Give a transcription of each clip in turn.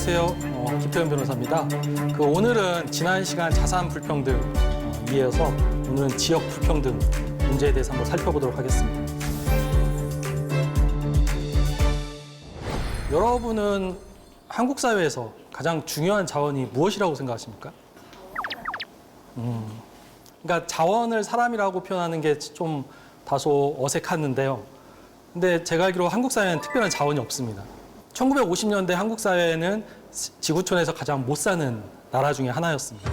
안녕하세요. 김태현 변호사입니다. 오늘은 지난 시간 자산 불평등 이어서 오늘은 지역 불평등 문제에 대해서 한번 살펴보도록 하겠습니다. 여러분은 한국 사회에서 가장 중요한 자원이 무엇이라고 생각하십니까? 그러니까 자원을 사람이라고 표현하는 게 좀 다소 어색했는데요. 근데 제가 알기로 한국 사회는 특별한 자원이 없습니다. 1950년대 한국 사회는 지구촌에서 가장 못 사는 나라 중에 하나였습니다.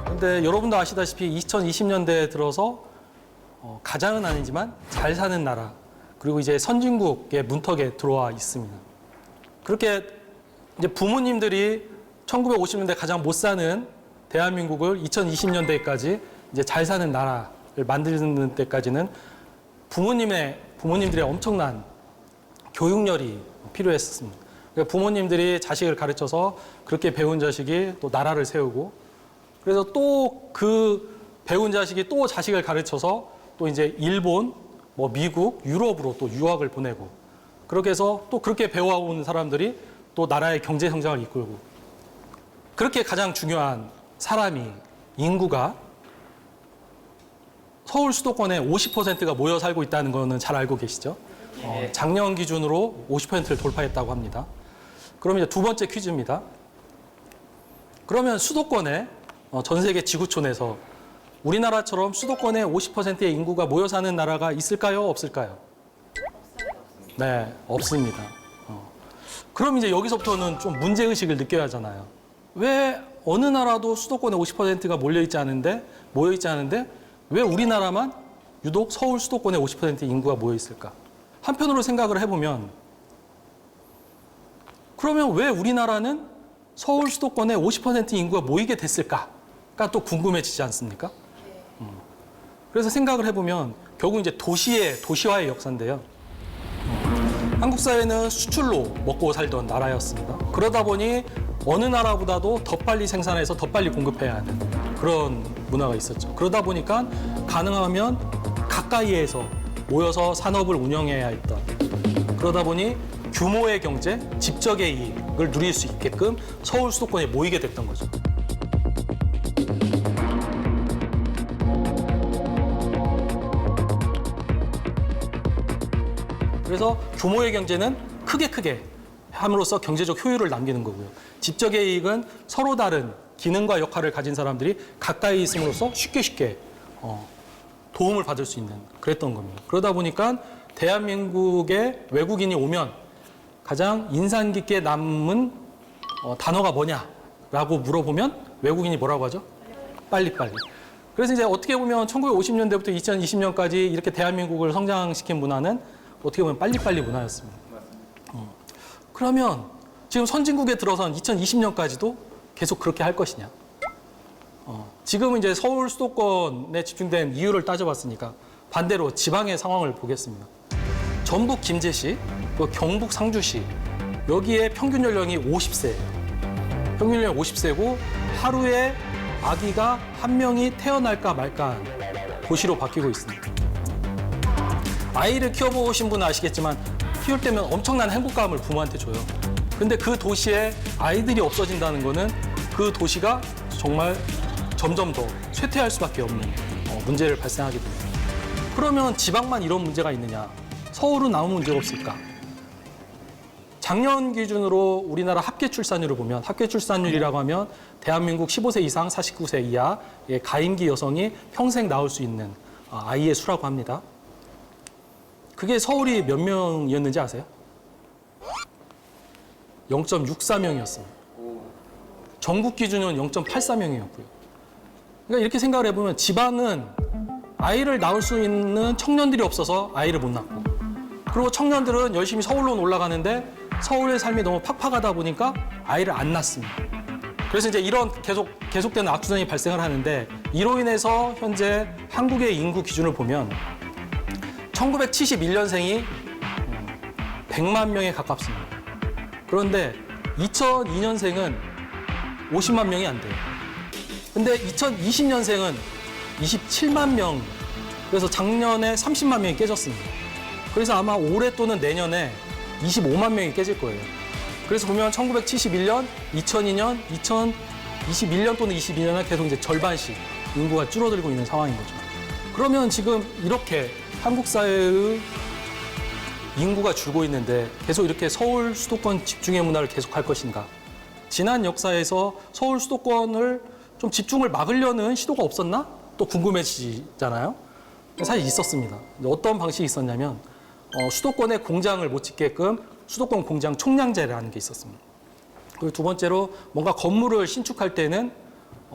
근데 여러분도 아시다시피 2020년대에 들어서 가장은 아니지만 잘 사는 나라, 그리고 이제 선진국의 문턱에 들어와 있습니다. 그렇게 이제 부모님들이 1950년대 가장 못 사는 대한민국을 2020년대까지 이제 잘 사는 나라를 만드는 데까지는 부모님들의 엄청난 교육열이 필요했습니다. 그러니까 부모님들이 자식을 가르쳐서 그렇게 배운 자식이 또 나라를 세우고, 그래서 또 그 배운 자식이 또 자식을 가르쳐서 또 이제 일본, 미국, 유럽으로 또 유학을 보내고, 그렇게 해서 또 그렇게 배워온 사람들이 또 나라의 경제 성장을 이끌고, 그렇게 가장 중요한 사람이, 인구가 서울 수도권의 50%가 모여 살고 있다는 거는 잘 알고 계시죠? 작년 기준으로 50%를 돌파했다고 합니다. 그럼 이제 두 번째 퀴즈입니다. 그러면 수도권에 전 세계 지구촌에서 우리나라처럼 수도권에 50%의 인구가 모여 사는 나라가 있을까요? 없을까요? 네, 없습니다. 그럼 이제 여기서부터는 좀 문제의식을 느껴야 하잖아요. 왜 어느 나라도 수도권에 50%가 모여 있지 않은데 왜 우리나라만 유독 서울 수도권에 50% 인구가 모여 있을까? 한편으로 생각을 해보면, 그러면 왜 우리나라는 서울 수도권에 50% 인구가 모이게 됐을까가 또 궁금해지지 않습니까? 그래서 생각을 해보면 결국 이제 도시화의 역사인데요. 한국 사회는 수출로 먹고 살던 나라였습니다. 그러다 보니 어느 나라보다도 더 빨리 생산해서 더 빨리 공급해야 하는 그런 문화가 있었죠. 그러다 보니까 가능하면 가까이에서 모여서 산업을 운영해야 했던, 그러다 보니 규모의 경제, 집적의 이익을 누릴 수 있게끔 서울 수도권에 모이게 됐던 거죠. 그래서 규모의 경제는 크게 함으로써 경제적 효율을 남기는 거고요. 집적의 이익은 서로 다른 기능과 역할을 가진 사람들이 가까이 있음으로써 쉽게 도움을 받을 수 있는 그랬던 겁니다. 그러다 보니까 대한민국에 외국인이 오면 가장 인상 깊게 남은 단어가 뭐냐라고 물어보면 외국인이 뭐라고 하죠? 빨리빨리. 그래서 이제 어떻게 보면 1950년대부터 2020년까지 이렇게 대한민국을 성장시킨 문화는 어떻게 보면 빨리빨리 문화였습니다. 그러면 지금 선진국에 들어선 2020년까지도 계속 그렇게 할 것이냐? 지금은 이제 서울 수도권에 집중된 이유를 따져봤으니까 반대로 지방의 상황을 보겠습니다. 전북 김제시, 경북 상주시, 여기에 평균 연령이 50세예요. 평균 연령 50세고 하루에 아기가 한 명이 태어날까 말까 하는 도시로 바뀌고 있습니다. 아이를 키워보신 분은 아시겠지만 키울 때면 엄청난 행복감을 부모한테 줘요. 근데 그 도시에 아이들이 없어진다는 거는 그 도시가 정말 점점 더 쇠퇴할 수밖에 없는 문제를 발생하게 됩니다. 그러면 지방만 이런 문제가 있느냐? 서울은 아무 문제가 없을까? 작년 기준으로 우리나라 합계 출산율을 보면, 합계 출산율이라고 하면 대한민국 15세 이상 49세 이하의 가임기 여성이 평생 낳을 수 있는 아이의 수라고 합니다. 그게 서울이 몇 명이었는지 아세요? 0.64명이었습니다. 전국 기준은 0.84명이었고요. 그러니까 이렇게 생각을 해보면 지방은 아이를 낳을 수 있는 청년들이 없어서 아이를 못 낳고, 그리고 청년들은 열심히 서울로 올라가는데 서울의 삶이 너무 팍팍하다 보니까 아이를 안 낳습니다. 그래서 이제 이런 계속되는 악순환이 발생을 하는데, 이로 인해서 현재 한국의 인구 기준을 보면 1971년생이 100만 명에 가깝습니다. 그런데 2002년생은 50만 명이 안 돼요. 근데 2020년생은 27만 명 그래서 작년에 30만 명이 깨졌습니다. 그래서 아마 올해 또는 내년에 25만 명이 깨질 거예요. 그래서 보면 1971년, 2002년, 2021년 또는 22년에 계속 이제 절반씩 인구가 줄어들고 있는 상황인 거죠. 그러면 지금 이렇게 한국 사회의 인구가 줄고 있는데 계속 이렇게 서울 수도권 집중의 문화를 계속할 것인가? 지난 역사에서 서울 수도권을 좀 집중을 막으려는 시도가 없었나? 또 궁금해지잖아요. 사실 있었습니다. 어떤 방식이 있었냐면 수도권에 공장을 못 짓게끔 수도권 공장 총량제라는 게 있었습니다. 그리고 두 번째로 뭔가 건물을 신축할 때는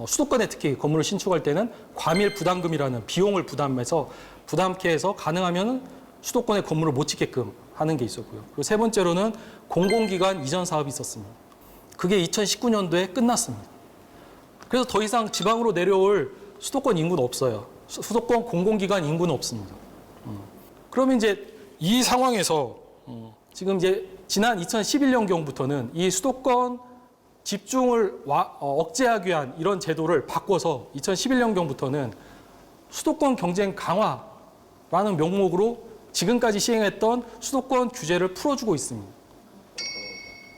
수도권에 특히 건물을 신축할 때는 과밀 부담금이라는 비용을 부담케 해서 가능하면 수도권에 건물을 못 짓게끔 하는 게 있었고요. 그리고 세 번째로는 공공기관 이전 사업이 있었습니다. 그게 2019년도에 끝났습니다. 그래서 더 이상 지방으로 내려올 수도권 인구는 없어요. 수도권 공공기관 인구는 없습니다. 그러면 이제 이 상황에서 지금 이제 지난 2011년경부터는 이 수도권 집중을 억제하기 위한 이런 제도를 바꿔서 2011년경부터는 수도권 경쟁 강화라는 명목으로 지금까지 시행했던 수도권 규제를 풀어주고 있습니다.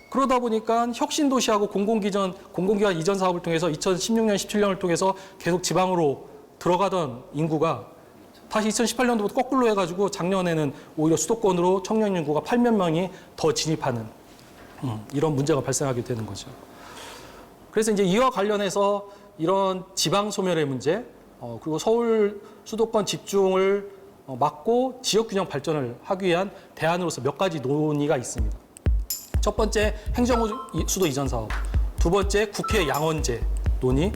그러다 보니까 혁신도시하고 공공기관 이전 사업을 통해서 2016년, 17년을 통해서 계속 지방으로 들어가던 인구가 다시 2018년도부터 거꾸로 해가지고 작년에는 오히려 수도권으로 청년 인구가 8만 명이 더 진입하는 이런 문제가 발생하게 되는 거죠. 그래서 이제 이와 관련해서 이런 지방 소멸의 문제, 그리고 서울 수도권 집중을 막고 지역 균형 발전을 하기 위한 대안으로서 몇 가지 논의가 있습니다. 첫 번째 행정수도 이전 사업, 두 번째 국회 양원제 논의,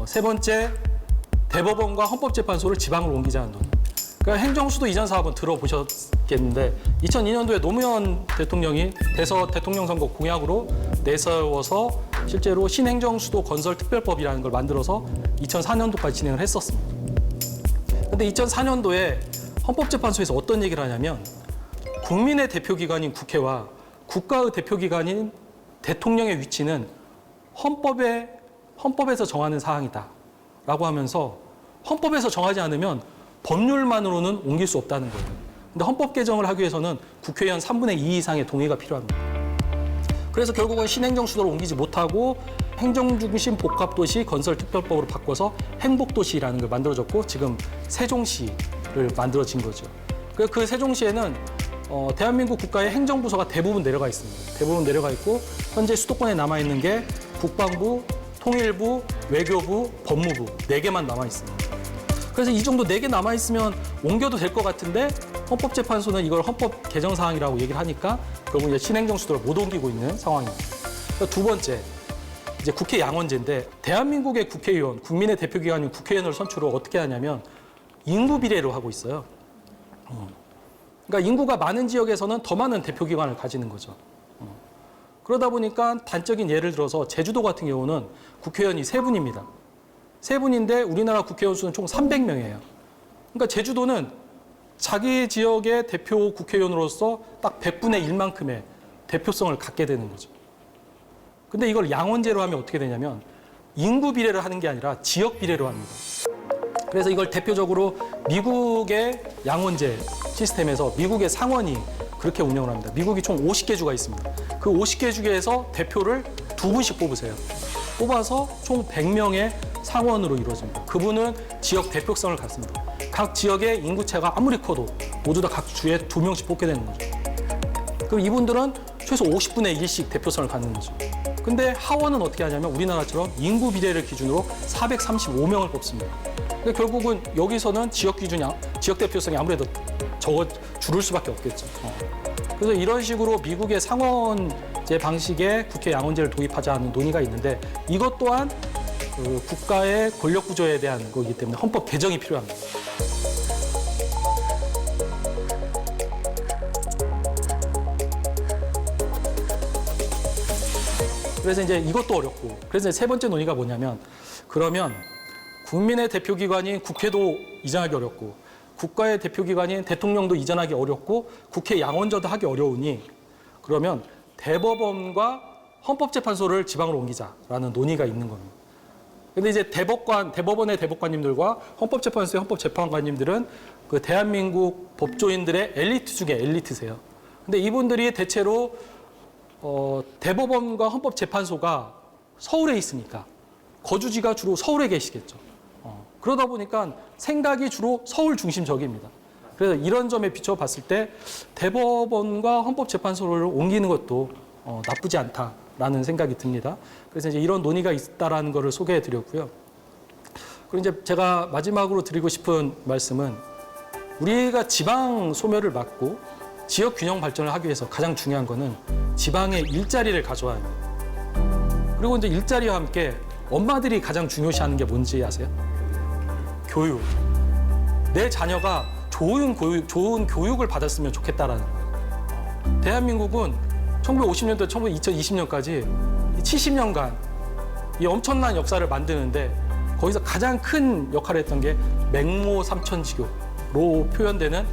세 번째 대법원과 헌법재판소를 지방으로 옮기자는 논의. 그러니까 행정수도 이전 사업은 들어보셨겠는데 2002년도에 노무현 대통령이 대통령 선거 공약으로 내세워서 실제로 신행정수도 건설 특별법이라는 걸 만들어서 2004년도까지 진행을 했었습니다. 그런데 2004년도에 헌법재판소에서 어떤 얘기를 하냐면 국민의 대표기관인 국회와 국가의 대표기관인 대통령의 위치는 헌법에서 정하는 사항이다라고 하면서 헌법에서 정하지 않으면 법률만으로는 옮길 수 없다는 거예요. 근데 헌법 개정을 하기 위해서는 국회의원 3분의 2 이상의 동의가 필요합니다. 그래서 결국은 신행정수도로 옮기지 못하고 행정중심 복합도시 건설특별법으로 바꿔서 행복도시라는 걸 만들어졌고 지금 세종시를 만들어진 거죠. 그 세종시에는 대한민국 국가의 행정부서가 대부분 내려가 있습니다. 대부분 내려가 있고 현재 수도권에 남아있는 게 국방부, 통일부, 외교부, 법무부 4개만 남아 있습니다. 그래서 이 정도 4개 남아 있으면 옮겨도 될 것 같은데 헌법재판소는 이걸 헌법 개정 사항이라고 얘기를 하니까 결국 이제 신행정 수도를 못 옮기고 있는 상황입니다. 두 번째, 이제 국회 양원제인데 대한민국의 국회의원, 국민의 대표기관인 국회의원을 선출을 어떻게 하냐면 인구 비례로 하고 있어요. 그러니까 인구가 많은 지역에서는 더 많은 대표기관을 가지는 거죠. 그러다 보니까 단적인 예를 들어서 제주도 같은 경우는 국회의원이 3분입니다. 3분인데 우리나라 국회의원 수는 총 300명이에요. 그러니까 제주도는 자기 지역의 대표 국회의원으로서 딱 100분의 1만큼의 대표성을 갖게 되는 거죠. 근데 이걸 양원제로 하면 어떻게 되냐면 인구 비례를 하는 게 아니라 지역 비례로 합니다. 그래서 이걸 대표적으로 미국의 양원제 시스템에서 미국의 상원이 그렇게 운영을 합니다. 미국이 총 50개 주가 있습니다. 그 50개 주에서 대표를 2분씩 뽑으세요. 뽑아서 총 100명의 상원으로 이루어집니다. 그분은 지역 대표성을 갖습니다. 각 지역의 인구차가 아무리 커도 모두 다 각 주에 2명씩 뽑게 되는 거죠. 그럼 이분들은 최소 50분의 1씩 대표성을 갖는 거죠. 근데 하원은 어떻게 하냐면 우리나라처럼 인구 비례를 기준으로 435명을 뽑습니다. 근데 결국은 여기서는 지역 대표성이 아무래도 줄을 수밖에 없겠죠. 그래서 이런 식으로 미국의 상원제 방식의 국회 양원제를 도입하자는 논의가 있는데 이것 또한 그 국가의 권력 구조에 대한 거기 때문에 헌법 개정이 필요합니다. 그래서 이제 이것도 어렵고, 그래서 이제 세 번째 논의가 뭐냐면, 그러면 국민의 대표기관인 국회도 이전하기 어렵고, 국가의 대표기관인 대통령도 이전하기 어렵고, 국회 양원제도 하기 어려우니, 그러면 대법원과 헌법재판소를 지방으로 옮기자라는 논의가 있는 겁니다. 근데 이제 대법원의 대법관님들과 헌법재판소의 헌법재판관님들은 그 대한민국 법조인들의 엘리트 중에 엘리트세요. 근데 이분들이 대체로 대법원과 헌법재판소가 서울에 있으니까 거주지가 주로 서울에 계시겠죠. 그러다 보니까 생각이 주로 서울 중심적입니다. 그래서 이런 점에 비춰봤을 때 대법원과 헌법재판소를 옮기는 것도 나쁘지 않다라는 생각이 듭니다. 그래서 이제 이런 논의가 있다라는 것을 소개해드렸고요. 그리고 이제 제가 마지막으로 드리고 싶은 말씀은 우리가 지방 소멸을 막고 지역 균형 발전을 하기 위해서 가장 중요한 거는 지방의 일자리를 가져와야 합니다. 그리고 이제 일자리와 함께 엄마들이 가장 중요시하는 게 뭔지 아세요? 교육. 내 자녀가 좋은 교육을 받았으면 좋겠다라는 거예요. 대한민국은 1950년대, 2020년까지 70년간 이 엄청난 역사를 만드는데 거기서 가장 큰 역할을 했던 게 맹모 삼천지교로 표현되는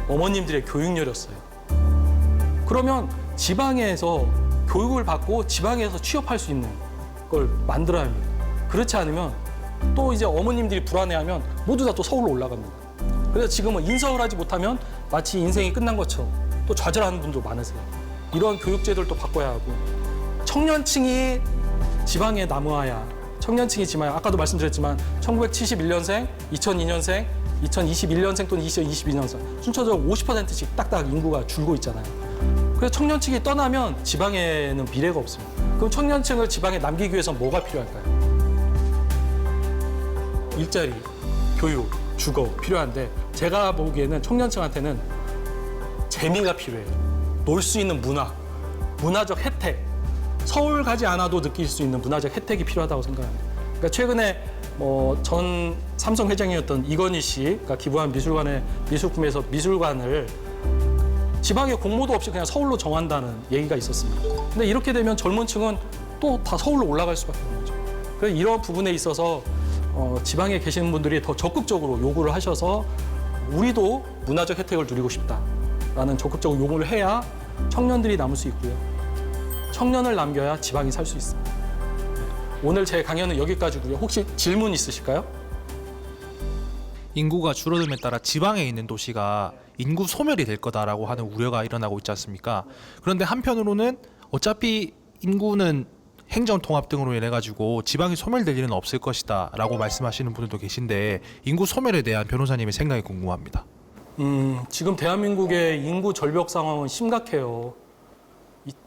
어머님들의 교육열이었어요. 그러면 지방에서 교육을 받고 지방에서 취업할 수 있는 걸 만들어야 합니다. 그렇지 않으면 또 이제 어머님들이 불안해하면 모두 다 또 서울로 올라갑니다. 그래서 지금은 인서울 하지 못하면 마치 인생이 끝난 것처럼 또 좌절하는 분도 많으세요. 이런 교육제도를 또 바꿔야 하고 청년층이 지방에 남아야 청년층이 지방에 아까도 말씀드렸지만 1971년생, 2002년생, 2021년생 또는 2022년생 순차적으로 50%씩 딱딱 인구가 줄고 있잖아요. 그래서 청년층이 떠나면 지방에는 미래가 없습니다. 그럼 청년층을 지방에 남기기 위해서 뭐가 필요할까요? 일자리, 교육, 주거 필요한데 제가 보기에는 청년층한테는 재미가 필요해요. 놀 수 있는 문화적 혜택, 서울 가지 않아도 느낄 수 있는 문화적 혜택이 필요하다고 생각합니다. 그러니까 최근에 전 삼성 회장이었던 이건희 씨가 기부한 미술품에서 미술관을 지방에 공모도 없이 그냥 서울로 정한다는 얘기가 있었습니다. 근데 이렇게 되면 젊은 층은 또 다 서울로 올라갈 수밖에 없는 거죠. 그래서 이런 부분에 있어서 지방에 계시는 분들이 더 적극적으로 요구를 하셔서 우리도 문화적 혜택을 누리고 싶다라는 적극적으로 요구를 해야 청년들이 남을 수 있고요. 청년을 남겨야 지방이 살 수 있습니다. 오늘 제 강연은 여기까지고요. 혹시 질문 있으실까요? 인구가 줄어듦에 따라 지방에 있는 도시가 인구 소멸이 될 거다라고 하는 우려가 일어나고 있지 않습니까? 그런데 한편으로는 어차피 인구는 행정 통합 등으로 인해 가지고 지방이 소멸될 일은 없을 것이다라고 말씀하시는 분들도 계신데 인구 소멸에 대한 변호사님의 생각이 궁금합니다. 지금 대한민국의 인구 절벽 상황은 심각해요.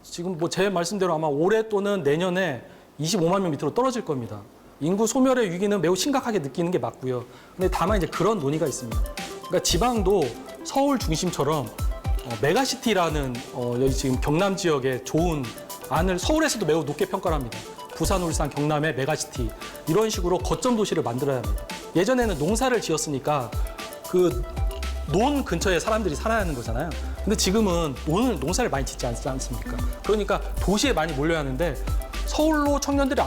지금 뭐 제 말씀대로 아마 올해 또는 내년에 25만 명 밑으로 떨어질 겁니다. 인구 소멸의 위기는 매우 심각하게 느끼는 게 맞고요. 근데 다만 이제 그런 논의가 있습니다. 그러니까 지방도 서울 중심처럼 메가시티라는 여기 지금 경남 지역의 좋은 안을 서울에서도 매우 높게 평가를 합니다. 부산, 울산, 경남의 메가시티 이런 식으로 거점 도시를 만들어야 합니다. 예전에는 농사를 지었으니까 그 논 근처에 사람들이 살아야 하는 거잖아요. 근데 지금은 오늘 농사를 많이 짓지 않습니까? 그러니까 도시에 많이 몰려야 하는데 서울로 청년들이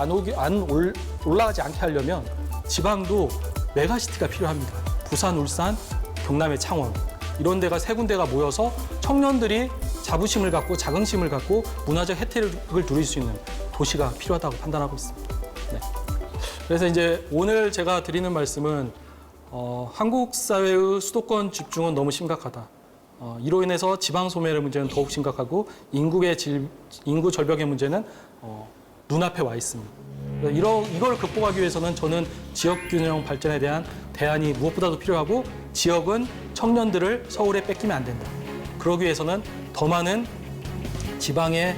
올라가지 않게 하려면 지방도 메가시티가 필요합니다. 부산, 울산, 경남의 창원 이런 데가 세 군데가 모여서 청년들이 자부심을 갖고 자긍심을 갖고 문화적 혜택을 누릴 수 있는 도시가 필요하다고 판단하고 있습니다. 네. 그래서 이제 오늘 제가 드리는 말씀은 한국 사회의 수도권 집중은 너무 심각하다. 이로 인해서 지방 소멸의 문제는 더욱 심각하고 인구 절벽의 문제는 눈앞에 와 있습니다. 이걸 극복하기 위해서는 저는 지역 균형 발전에 대한 대안이 무엇보다도 필요하고 지역은 청년들을 서울에 뺏기면 안 된다. 그러기 위해서는 더 많은 지방의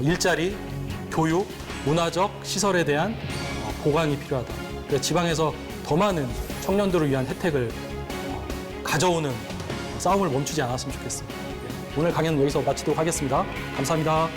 일자리, 교육, 문화적 시설에 대한 보강이 필요하다. 그래서 지방에서 더 많은 청년들을 위한 혜택을 가져오는 싸움을 멈추지 않았으면 좋겠습니다. 오늘 강연은 여기서 마치도록 하겠습니다. 감사합니다.